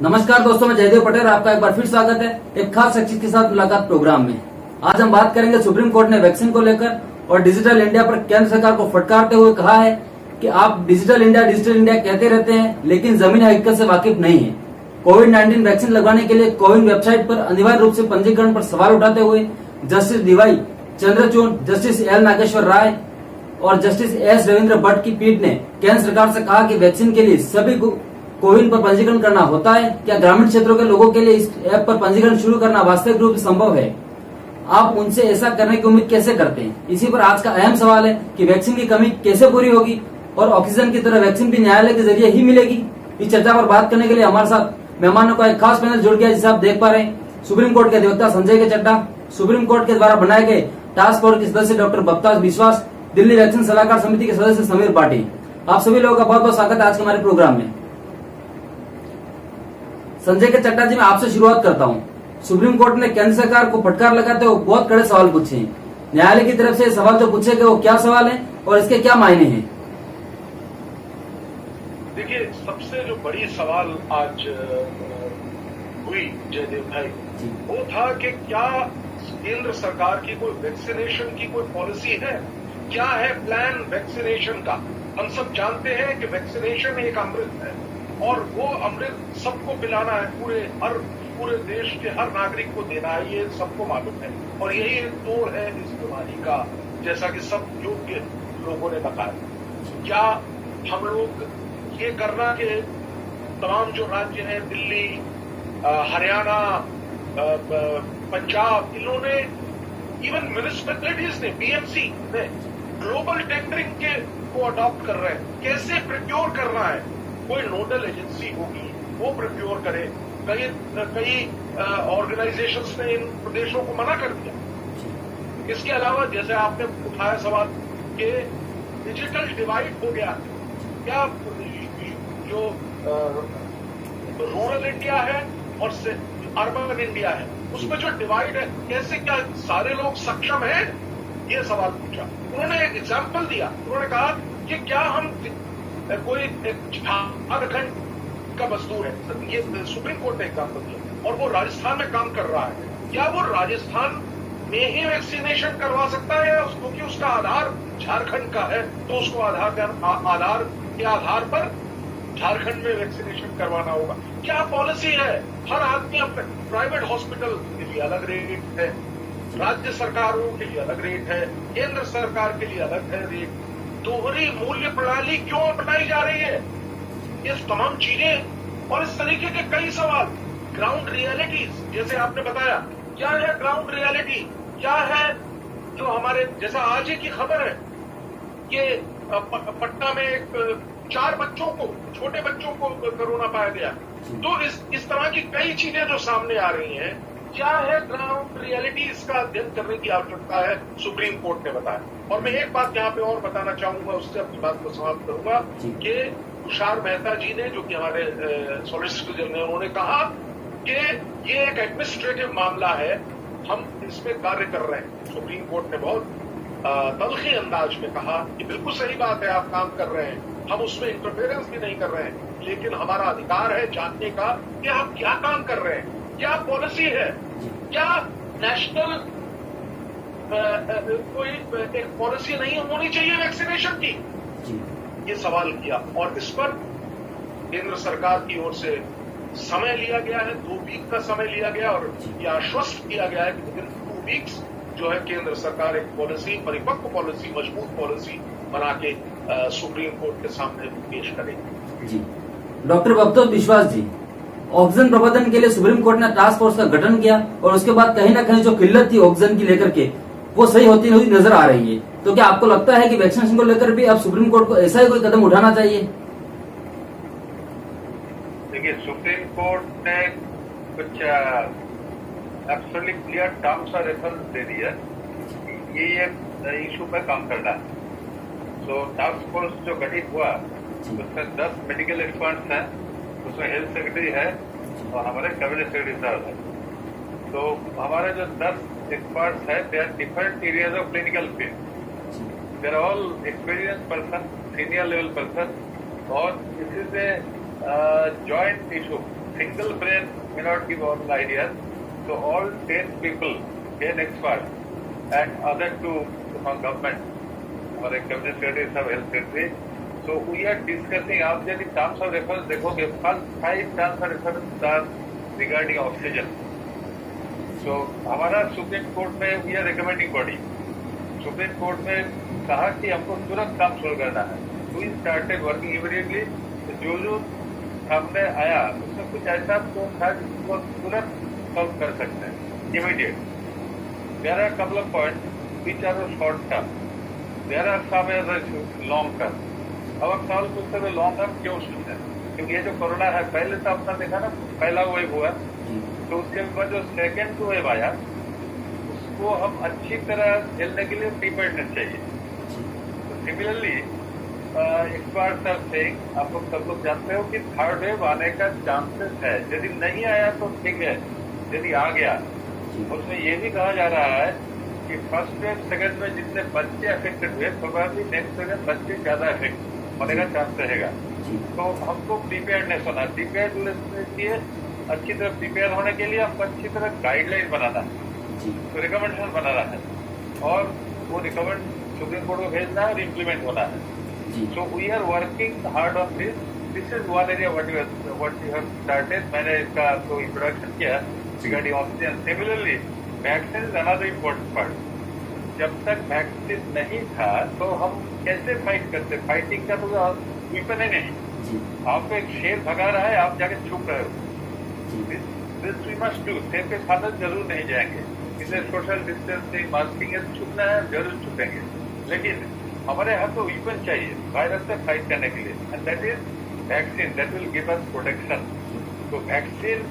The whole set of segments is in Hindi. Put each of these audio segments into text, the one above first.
नमस्कार दोस्तों, मैं जयदेव पटेल, आपका एक बार फिर स्वागत है एक खास शख्सियत के साथ मुलाकात प्रोग्राम में। आज हम बात करेंगे सुप्रीम कोर्ट ने वैक्सीन को लेकर और डिजिटल इंडिया पर केंद्र सरकार को फटकारते हुए कहा है कि आप डिजिटल इंडिया कहते रहते हैं, लेकिन जमीनी हकीकत से वाकिफ नहीं है। कोविड-19 वैक्सीन लगवाने के लिए कोविन वेबसाइट पर अनिवार्य रूप से पंजीकरण पर सवाल उठाते हुए जस्टिस डीवाई चंद्रचूड़, जस्टिस एल नागेश्वर राय और जस्टिस एस रविंद्र भट्ट की पीठ ने केंद्र सरकार से कहा कि वैक्सीन के लिए सभी को कोविन पर पंजीकरण करना होता है। क्या ग्रामीण क्षेत्रों के लोगों के लिए इस ऐप पर पंजीकरण शुरू करना वास्तविक रूप से संभव है? आप उनसे ऐसा करने की उम्मीद कैसे करते हैं? इसी पर आज का अहम सवाल है कि वैक्सीन की कमी कैसे पूरी होगी और ऑक्सीजन की तरह वैक्सीन भी न्यायालय के जरिए ही मिलेगी। इस चर्चा पर बात करने के लिए हमारे साथ मेहमानों का एक खास पैनल जुड़ गया, जिसे आप देख पा रहे हैं। सुप्रीम कोर्ट के अधिवक्ता संजय के चड्ढा, सुप्रीम कोर्ट के द्वारा बनाए गए टास्क फोर्स के सदस्य डॉक्टर बप्ताज विश्वास, दिल्ली वैक्सीन सलाहकार समिति के सदस्य समीर पाटिल। आप सभी लोगों का बहुत बहुत स्वागत है आज के हमारे प्रोग्राम में। संजय के चड्ढा जी, मैं आपसे शुरुआत करता हूं। सुप्रीम कोर्ट ने केंद्र सरकार को फटकार लगाते हुए बहुत कड़े सवाल पूछे हैं। न्यायालय की तरफ से सवाल जो पूछे गए वो क्या सवाल है और इसके क्या मायने हैं? देखिए, सबसे जो बड़ी सवाल आज हुई जयदेव भाई, वो था कि क्या केंद्र सरकार की कोई वैक्सीनेशन की कोई पॉलिसी है? क्या है प्लान वैक्सीनेशन का? हम सब जानते हैं कि वैक्सीनेशन एक अमृत है और वो अमृत सबको पिलाना है, पूरे देश के हर नागरिक को देना है, ये सबको मालूम है। और यही एक तोड़ है इस बीमारी का, जैसा कि सब योग्य लोगों ने बताया। क्या हम लोग ये करना कि तमाम जो राज्य हैं, दिल्ली, हरियाणा, पंजाब, इन्होंने इवन म्यूनिसिपैलिटीज ने, बीएमसी ने ग्लोबल टेंडरिंग के को अडॉप्ट कर रहे हैं। कैसे प्रिक्योर करना है? कोई नोडल एजेंसी होगी, वो प्रिक्योर करे। कई ऑर्गेनाइजेशंस ने इन प्रदेशों को मना कर दिया। इसके अलावा जैसे आपने उठाया सवाल कि डिजिटल डिवाइड हो गया, क्या जो रूरल इंडिया है और अर्बन इंडिया है, उसमें जो डिवाइड है, कैसे क्या सारे लोग सक्षम हैं? ये सवाल पूछा। उन्होंने एक एग्जाम्पल दिया। उन्होंने कहा कि क्या हम कोई झारखंड का मजदूर है, ये सुप्रीम कोर्ट ने एग्जाम्पल दिया, और वो राजस्थान में काम कर रहा है, क्या वो राजस्थान में ही वैक्सीनेशन करवा सकता है? क्योंकि उसका आधार झारखंड का है, तो उसको आधार के आधार पर झारखंड में वैक्सीनेशन करवाना होगा। क्या पॉलिसी है? हर आदमी अपने प्राइवेट हॉस्पिटल के लिए अलग रेट है, राज्य सरकारों के लिए अलग रेट है, केंद्र सरकार के लिए अलग है रेट। दोहरी मूल्य प्रणाली क्यों अपनाई जा रही है? ये तमाम चीजें और इस तरीके के कई सवाल। ग्राउंड रियलिटीज, जैसे आपने बताया, क्या है ग्राउंड रियलिटी? क्या है जो हमारे, जैसा आज ही की खबर है कि पटना में 4 बच्चों को, छोटे बच्चों को कोरोना पाया गया। तो इस तरह की कई चीजें जो सामने आ रही हैं, क्या है ग्राउंड रियलिटी, इसका अध्ययन करने की आवश्यकता है, सुप्रीम कोर्ट ने बताया। और मैं एक बात यहाँ पे और बताना चाहूंगा, उससे अपनी बात को समाप्त करूंगा कि तुषार मेहता जी ने, जो कि हमारे सॉलिसिटर जनरल, उन्होंने कहा कि ये एक एडमिनिस्ट्रेटिव मामला है, हम इसमें कार्य कर रहे हैं। सुप्रीम कोर्ट ने बहुत तल्खी अंदाज में कहा कि बिल्कुल सही बात है, आप काम कर रहे हैं, हम उसमें इंटरफेरेंस भी नहीं कर रहे हैं, लेकिन हमारा अधिकार है जानने का कि आप क्या काम कर रहे हैं, क्या पॉलिसी है, क्या नेशनल कोई एक पॉलिसी नहीं होनी चाहिए वैक्सीनेशन की? ये सवाल किया और इस पर केंद्र सरकार की ओर से समय लिया गया है, 2 वीक का समय लिया गया और यह आश्वस्त किया गया है कि विदिन 2 वीक्स जो है केंद्र सरकार एक पॉलिसी, परिपक्व पॉलिसी, मजबूत पॉलिसी बना के सुप्रीम कोर्ट के सामने पेश करेगी। जी डॉक्टर बप्ताज विश्वास जी, ऑक्सीजन प्रबंधन के लिए सुप्रीम कोर्ट ने टास्क फोर्स का गठन किया और उसके बाद कहीं ना कहीं जो किल्लत थी ऑक्सीजन की लेकर के, वो सही होती हुई नजर आ रही है। तो क्या आपको लगता है कि वैक्सीनेशन को लेकर भी अब सुप्रीम कोर्ट को ऐसा ही कोई कदम उठाना चाहिए? देखिए, सुप्रीम कोर्ट ने कुछ एब्सोल्युटली क्लियर टर्म्स और रेफरेंस दे दिया, ये इशू पर काम करना है। तो टास्क फोर्स जो गठित हुआ, उसमें 10 मेडिकल एक्सपर्ट्स हैं, उसमें हेल्थ सेक्रेटरी है और हमारे कैबिनेट सेक्रेटरी साहब है। तो हमारे जो 10 एक्सपर्ट्स है, they are different areas of clinical field, they are all experience person, senior level person, और this is a joint issue single brain may not give all ideas. So all 10 people, 10 experts, and other 2 from government, हमारे cabinet secretary सब health secretary. So we are discussing. आप यदि terms of reference देखोगे, first 5 terms of reference are regarding oxygen. So हमारा सुप्रीम कोर्ट में we are recommending body. Supreme court में कहा कि हमको तुरंत काम शुरू करना है. We started working immediately. जो सामने आया उसमें कुछ ऐसा तो था जिसको तुरंत सॉल्व कर सकते हैं, immediate. There are couple of points which are short term, there are some long term. अब आप सवाल पूछते हुए लॉन्ग टर्म क्यों सुनते हैं? क्योंकि ये जो कोरोना है, पहले तो आपने देखा ना, पहला वेव हुआ तो उसके बाद जो सेकेंड वेव आया उसको हम अच्छी तरह झेलने के लिए प्रिपेयर्डनेस चाहिए. तो सिमिलरली एक्सपर्ट्स आर सेइंग, आप लोग सब लोग जानते हो कि थर्ड वेव आने का चांसेस है. यदि नहीं आया तो ठीक है, यदि आ गया उसमें ये भी कहा जा रहा है कि फर्स्ट वेव सेकंड में जितने बच्चे अफेक्टेड हुए, प्रोबेबली नेक्स्ट वेव में बच्चे ज्यादा अफेक्ट होने का चांस रहेगा. तो हमको प्रिपेयर्डनेस होना, प्रिपेयर्डनेस के लिए अच्छी तरह प्रिपेयर होने के लिए हमको अच्छी तरह गाइडलाइन बनाना है, तो रिकमेंडेशन बनाना है, और वो रिकमेंड सुप्रीम कोर्ट को भेजना है और इम्प्लीमेंट होना है. So we are working hard on this. This is one area what you have started. मैंने इसका आपको इंट्रोडक्शन किया regarding oxygen. Similarly, vaccine is another important part. जब तक वैक्सीन नहीं था तो हम कैसे फाइट करते? फाइटिंग का तो वेपन ही नहीं. आपको एक शेर भगा रहा है, आप जाके छुप रहे हो. This we must do. शेर के साथ जरूर नहीं जाएंगे. इसे सोशल डिस्टेंसिंग, मास्किंग है, छुपना है, जरूर छुपेंगे. लेकिन हमारे हाथ को वीपन चाहिए वायरस से फाइट करने के लिए, and that is vaccine. That will give us protection. तो वैक्सीन,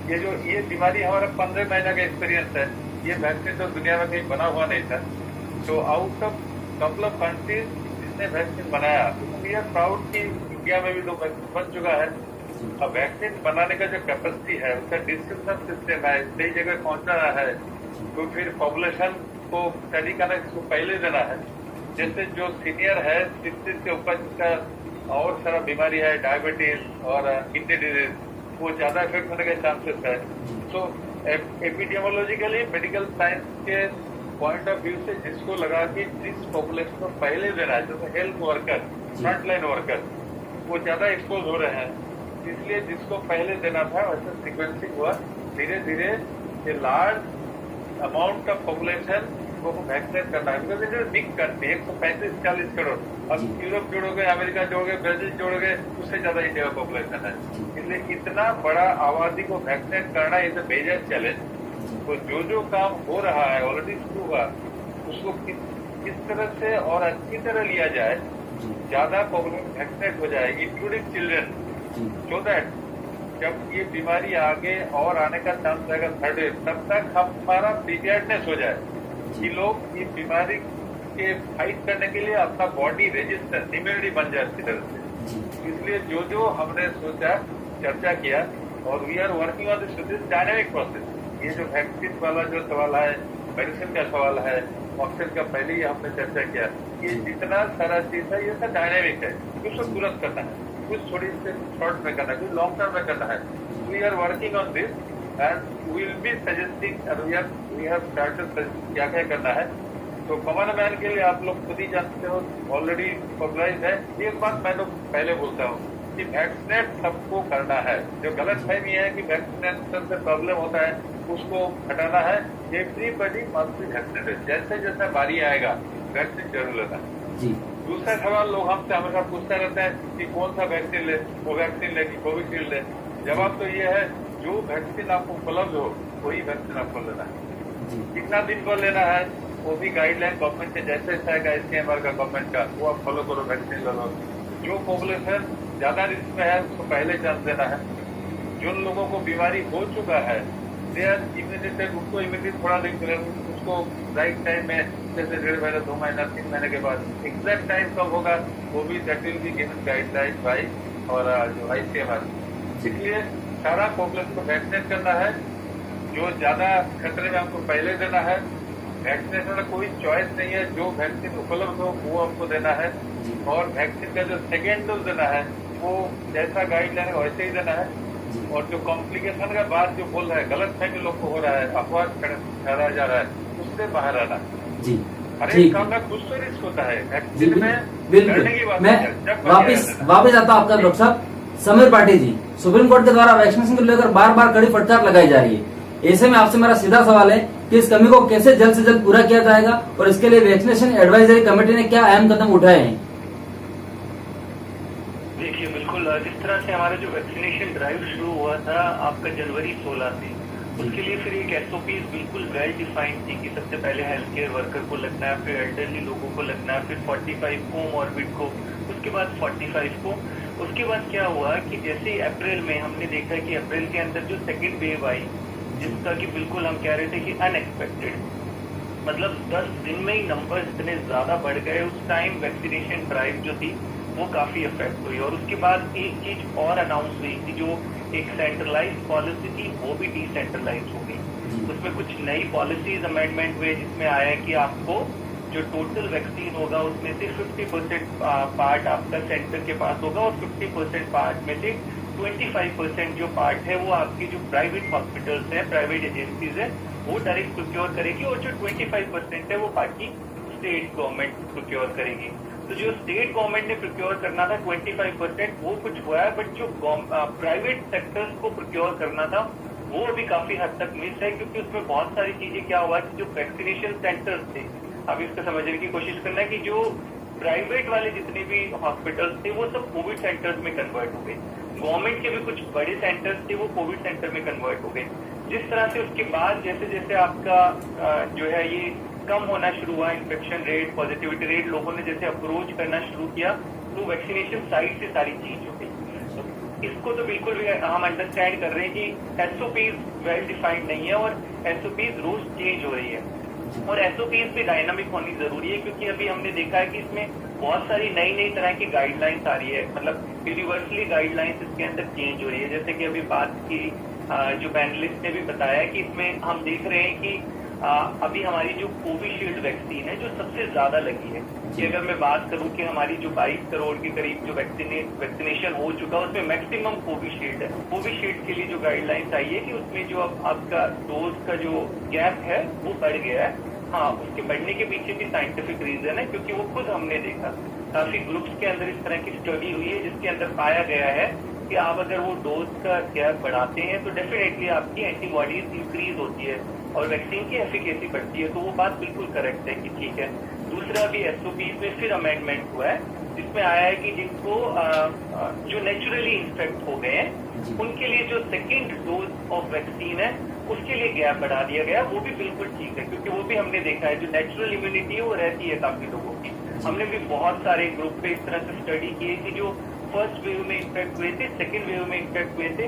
ये बीमारी हमारा 15 महीना का एक्सपीरियंस है. ये वैक्सीन तो दुनिया में कहीं बना हुआ नहीं था. तो out of couple of countries जिसने वैक्सीन बनाया, तो वी आर प्राउड कि इंडिया में भी तो वैक्सीन बन चुका है. अब वैक्सीन बनाने का जो कैपेसिटी है, उसका डिस्ट्रीब्यूशन सिस्टम है, सही जगह पहुंचाना है, तो फिर पॉपुलेशन को स्टडी करना, इसको पहले देना है. जैसे जो सीनियर है 60 के ऊपर जिसका और सारा बीमारी है, डायबिटीज और किडनी डिजीज, वो ज्यादा इफेक्ट होने के चांसेस है. सो एपिडेमियोलॉजिकली मेडिकल साइंस के पॉइंट ऑफ व्यू से जिसको लगा कि जिस पॉपुलेशन को पहले देना है, जैसे health worker, front line worker, वो ज्यादा एक्सपोज हो रहे हैं, इसलिए जिसको पहले देना था वैसे सीक्वेंसिंग हुआ. धीरे धीरे ये लार्ज अमाउंट ऑफ पॉपुलेशन को वैक्सीनेट करना है. Because it is big country, 135-40 crore. अब यूरोप जोड़ोगे, अमेरिका जोड़ोगे, ब्राजील जोड़ोगे, उससे ज्यादा इंडिया का पॉपुलेशन है. इसलिए इतना बड़ा आबादी को वैक्सीनेट करना इज अ मेजर चैलेंज. तो जो काम हो रहा है, ऑलरेडी शुरू हुआ, उसको किस तरह से और अच्छी तरह लिया जाए, ज्यादा पॉपुलेशन वैक्सीनेट हो जाए, इंक्लूडिंग चिल्ड्रन, सो दैट जब ये बीमारी आगे और आने का चांस रहेगा थर्ड वेव, तब तक हमारा प्रिपेयर्डनेस हो जाए कि लोग इस बीमारी के फाइट करने के लिए अपना बॉडी रेजिस्टेंस, इम्यूनिटी बन जाए अच्छी तरह से. इसलिए जो हमने सोचा, चर्चा किया, और we are working on this dynamic process. ये जो वैक्सीन वाला जो सवाल है, मेडिसिन का सवाल है, ऑक्सीजन का पहले ही हमने चर्चा किया, ये जितना सारा चीज है ये सब डायनेमिक है. कुछ तो तुरंत करना है, कुछ थोड़ी से शॉर्ट में करना है, कुछ लॉन्ग टर्म में करना है. We are working on this and we will be suggesting, we have started क्या क्या करना है. तो कॉमन मैन के लिए आप लोग खुद ही जानते हो, ऑलरेडी पॉपुलराइज है. एक बात मैं तो पहले बोलता हूँ कि वैक्सीनेट सबको करना है. जो गलत फहमी है कि वैक्सीनेशन से प्रॉब्लम होता है, उसको हटाना है. Everybody must be vaccinated. जैसे जैसे बारी आएगा वैक्सीन जरूर लेना है. दूसरा सवाल लोग हमसे हमेशा पूछते रहते हैं कि कौन सा वैक्सीन ले, वो वैक्सीन ले कि कोविशील्ड ले. जवाब तो ये है, जो वैक्सीन आपको उपलब्ध हो वही वैक्सीन आपको लेना है. कितना दिन को लेना है वो भी गाइडलाइन गवर्नमेंट के जैसे आएगा, ICMR का गवर्नमेंट का, वो आप फॉलो करो, वैक्सीन ले लो. जो पॉपुलेशन ज्यादा रिस्क में है उसको पहले चांस देना है. जिन लोगों को बीमारी हो चुका है, दे आर इम्यूनिटेड, उसको इम्यूनिटी थोड़ा दिन मिलेगा, उसको राइट टाइम में, जैसे 1.5 महीना, 2 महीना, 3 महीने के बाद एग्जैक्ट टाइम कब होगा वो भी that will be given guideline by और जो ICMR. इसलिए सारा पॉपुलेशन को वैक्सीनेट करना है. जो ज्यादा खतरे में हमको पहले देना है. वैक्सीनेशन में कोई चॉइस नहीं है, जो वैक्सीन उपलब्ध हो वो आपको देना है. और वैक्सीन का जो सेकेंड डोज देना है वो जैसा गाइडलाइन है वैसे ही देना है. और जो कॉम्प्लिकेशन का बात जो बोल रहा है, गलत फहमी लोग को हो रहा है, अफवाह फैलाया जा रहा है, उससे बाहर आना। जी हर ठीक एक काम में कुछ तो रिस्क होता है, जी एक्चुअली में बिल्कुल। लड़ने की बात मैं नहीं है, जब वापिस आता हूँ आपका डॉक्टर साहब। समीर पाटिल जी, सुप्रीम कोर्ट के द्वारा वैक्सीनेशन को लेकर बार बार कड़ी फटकार लगाई जा रही है। ऐसे में आपसे मेरा सीधा सवाल है कि इस कमी को कैसे जल्द से जल्द पूरा किया जाएगा और इसके लिए वैक्सीनेशन एडवाइजरी कमेटी ने क्या अहम कदम उठाए हैं? देखिए, बिल्कुल जिस तरह से हमारा जो वैक्सीनेशन ड्राइव शुरू हुआ था आपका जनवरी 16 से, उसके लिए फिर एक एसओपीज बिल्कुल वेल डिफाइंड थी कि सबसे पहले हेल्थ केयर वर्कर को लगना है, फिर एल्डरली लोगों को लगना है, फिर 45 कोमॉर्बिड को, उसके बाद 45 को। उसके बाद क्या हुआ कि जैसे अप्रैल में हमने देखा कि अप्रैल के अंदर जो सेकेंड वेव आई, जिसका कि बिल्कुल हम कह रहे थे कि अनएक्सपेक्टेड, मतलब 10 दिन में ही नंबर इतने ज्यादा बढ़ गए। उस टाइम वैक्सीनेशन ड्राइव जो थी वो काफी इफेक्ट हुई। और उसके बाद एक चीज और अनाउंस हुई कि जो एक सेंट्रलाइज पॉलिसी थी वो भी डिसेंट्रलाइज हो गई। उसमें कुछ नई पॉलिसीज अमेंडमेंट हुए, जिसमें आया कि आपको जो टोटल वैक्सीन होगा उसमें से 50% पार्ट आपका सेंटर के पास होगा और 50% पार्ट में से 25% जो पार्ट है वो आपकी जो प्राइवेट हॉस्पिटल्स हैं, प्राइवेट एजेंसीज है, वो डायरेक्ट प्रोक्योर करेगी और जो 25% है वो बाकी स्टेट गवर्नमेंट प्रोक्योर करेगी। तो जो स्टेट गवर्नमेंट ने प्रोक्योर करना था 25% वो कुछ हुआ है, बट जो प्राइवेट सेक्टर्स को प्रोक्योर करना था वो अभी काफी हद तक मिस है, क्योंकि उसमें बहुत सारी चीजें क्या हुआ कि जो वैक्सीनेशन सेंटर्स थे, अब इसको समझने की कोशिश करना है कि जो प्राइवेट वाले जितने भी हॉस्पिटल्स थे वो सब कोविड सेंटर्स में कन्वर्ट हो गए। गवर्नमेंट के भी कुछ बड़े सेंटर्स थे वो कोविड सेंटर में कन्वर्ट हो गए। जिस तरह से उसके बाद जैसे जैसे आपका जो है ये कम होना शुरू हुआ, इन्फेक्शन रेट, पॉजिटिविटी रेट, लोगों ने जैसे अप्रोच करना शुरू किया, तो वैक्सीनेशन साइड से सारी चीज हो गई। तो इसको तो बिल्कुल भी हम अंडरस्टैंड कर रहे हैं कि एसओपीज वेल डिफाइंड नहीं है और एसओपीज रोज चेंज हो रही है और एसओपीज भी डायनामिक होनी जरूरी है, क्योंकि अभी हमने देखा है कि इसमें बहुत सारी नई नई तरह की गाइडलाइंस आ रही है, मतलब यूनिवर्सली गाइडलाइंस इसके अंदर चेंज हो रही है। जैसे कि अभी बात की जो पैनलिस्ट ने भी बताया कि इसमें हम देख रहे हैं कि अभी हमारी जो कोविशील्ड वैक्सीन है जो सबसे ज्यादा लगी है, कि अगर मैं बात करूं कि हमारी जो 22 करोड़ के करीब जो वैक्सीनेशन हो चुका है उसमें मैक्सिमम कोविशील्ड है। कोविशील्ड के लिए जो गाइडलाइंस आई है कि उसमें जो अब आपका डोज का जो गैप है वो बढ़ गया है। हाँ, उसके बढ़ने के पीछे भी साइंटिफिक रीजन है, क्योंकि वो खुद हमने देखा काफी ग्रुप्स के अंदर इस तरह की स्टडी हुई है जिसके अंदर पाया गया है कि आप अगर वो डोज का गैप बढ़ाते हैं तो डेफिनेटली आपकी एंटीबॉडीज इंक्रीज होती है और वैक्सीन की एफिकेसी बढ़ती है। तो वो बात बिल्कुल करेक्ट है कि ठीक है। दूसरा भी एसओपीज में फिर अमेंडमेंट हुआ है जिसमें आया है कि जिनको जो नेचुरली इन्फेक्ट हो गए हैं उनके लिए जो सेकेंड डोज ऑफ वैक्सीन है उसके लिए गैप बढ़ा दिया गया। वो भी बिल्कुल ठीक है, क्योंकि वो भी हमने देखा है जो नेचुरल इम्यूनिटी है वो रहती है काफी लोगों की। हमने भी बहुत सारे ग्रुप पे इस तरह से स्टडी की है कि जो फर्स्ट वेव में इन्फेक्ट हुए थे, सेकेंड वेव में इन्फेक्ट हुए थे,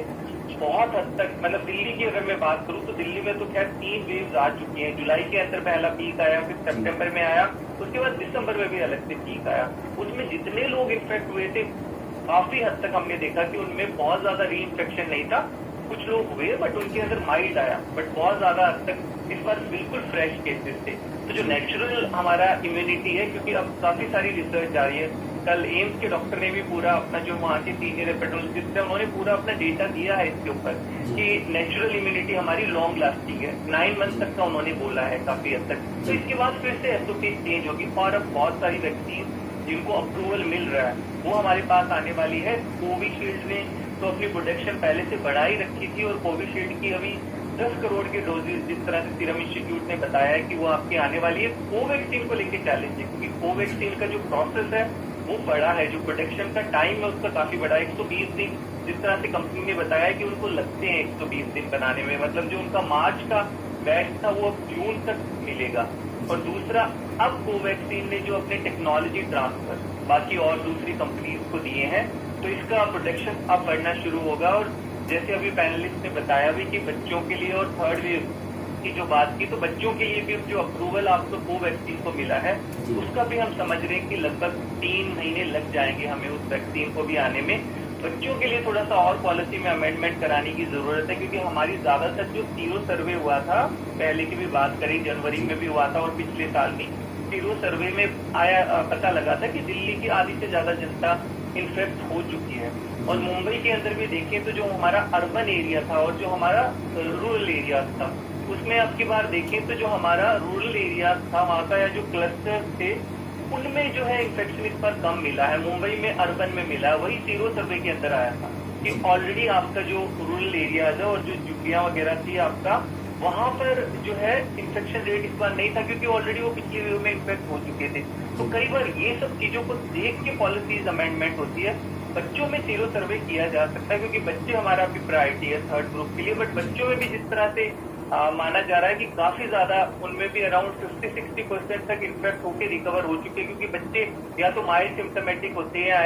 बहुत हद तक, मतलब दिल्ली की अगर मैं बात करूं तो दिल्ली में तो खैर 3 वेव्स आ चुकी हैं। जुलाई के अंदर पहला पीक आया, फिर सितंबर में आया, उसके बाद दिसंबर में भी अलग से पीक आया। उसमें जितने लोग इन्फेक्ट हुए थे काफी हद तक हमने देखा कि उनमें बहुत ज्यादा री इन्फेक्शन नहीं था। कुछ लोग हुए बट उनके अंदर माइल्ड आया, बट बहुत ज्यादा हद तक इस बार बिल्कुल फ्रेश केसेस थे। तो जो नेचुरल हमारा इम्यूनिटी है, क्योंकि अब काफी सारी रिसर्च आ रही है, कल एम्स के डॉक्टर ने भी पूरा अपना जो वहाँ के सीनियर एपिडेमियोलॉजिस्ट है उन्होंने पूरा अपना डेटा दिया है इसके ऊपर कि नेचुरल इम्यूनिटी हमारी लॉन्ग लास्टिंग है। 9 मंथ तक का उन्होंने बोला है काफी हद तक। तो इसके बाद फिर से एसओपी चेंज होगी और अब बहुत सारी वैक्सीन जिनको अप्रूवल मिल रहा है वो हमारे पास आने वाली है। कोविशील्ड ने तो अपनी प्रोटेक्शन पहले से बढ़ाई रखी थी और कोविशील्ड की अभी 10 करोड़ के डोजेज जिस तरह से सीरम इंस्टीट्यूट ने बताया है कि वो आपकी आने वाली है। कोवैक्सीन को लेकर चैलेंज है, क्योंकि कोवैक्सीन का जो प्रोसेस है वो बड़ा है, जो प्रोटेक्शन का टाइम है उसका काफी बड़ा है। 120 दिन जिस तरह से कंपनी ने बताया कि उनको लगते हैं 120 दिन बनाने में, मतलब जो उनका मार्च का बैच था वो अब जून तक मिलेगा। और दूसरा, अब कोवैक्सीन ने जो अपने टेक्नोलॉजी ट्रांसफर बाकी और दूसरी कंपनीज को दिए हैं तो इसका प्रोटेक्शन अब बढ़ना शुरू होगा। और जैसे अभी पैनलिस्ट ने बताया भी कि बच्चों के लिए और थर्ड वेव की जो बात की, तो बच्चों के लिए भी जो अप्रूवल आपको कोवैक्सीन को मिला है उसका भी हम समझ रहे हैं कि लगभग 3 महीने लग जाएंगे हमें उस वैक्सीन को भी आने में। बच्चों के लिए थोड़ा सा और पॉलिसी में अमेंडमेंट कराने की जरूरत है, क्योंकि हमारी ज्यादातर जो सीरो सर्वे हुआ था, पहले की भी बात करें जनवरी में भी हुआ था और पिछले साल भी सीरो सर्वे में आया पता लगा था कि दिल्ली की आधी से ज्यादा जनता इन्फेक्ट हो चुकी है। और मुंबई के अंदर भी देखें तो जो हमारा अर्बन एरिया था और जो हमारा रूरल एरिया था, उसमें आपकी बार देखें तो जो हमारा रूरल एरिया था वहाँ का या जो क्लस्टर्स थे उनमें जो है इन्फेक्शन इस पर कम मिला है, मुंबई में अर्बन में मिला है। वही सीरो सर्वे के अंदर आया था कि ऑलरेडी आपका जो रूरल एरिया है और जो झुग्गियां वगैरह थी आपका, वहां पर जो है इन्फेक्शन रेट इस बार नहीं था क्योंकि ऑलरेडी वो पिछली वेव में इन्फेक्ट हो चुके थे। तो कई बार ये सब चीजों को देख के पॉलिसीज अमेंडमेंट होती है। बच्चों में सीरो सर्वे किया जा सकता है क्योंकि बच्चे हमारा भी प्रायोरिटी है थर्ड ग्रुप के लिए, बट बच्चों में भी जिस तरह से माना जा रहा है कि काफी ज्यादा उनमें भी अराउंड 50-60% तक इन्फेक्ट होकर रिकवर हो चुके हैं क्योंकि बच्चे या तो माइल्ड सिम्टोमेटिक होते हैं या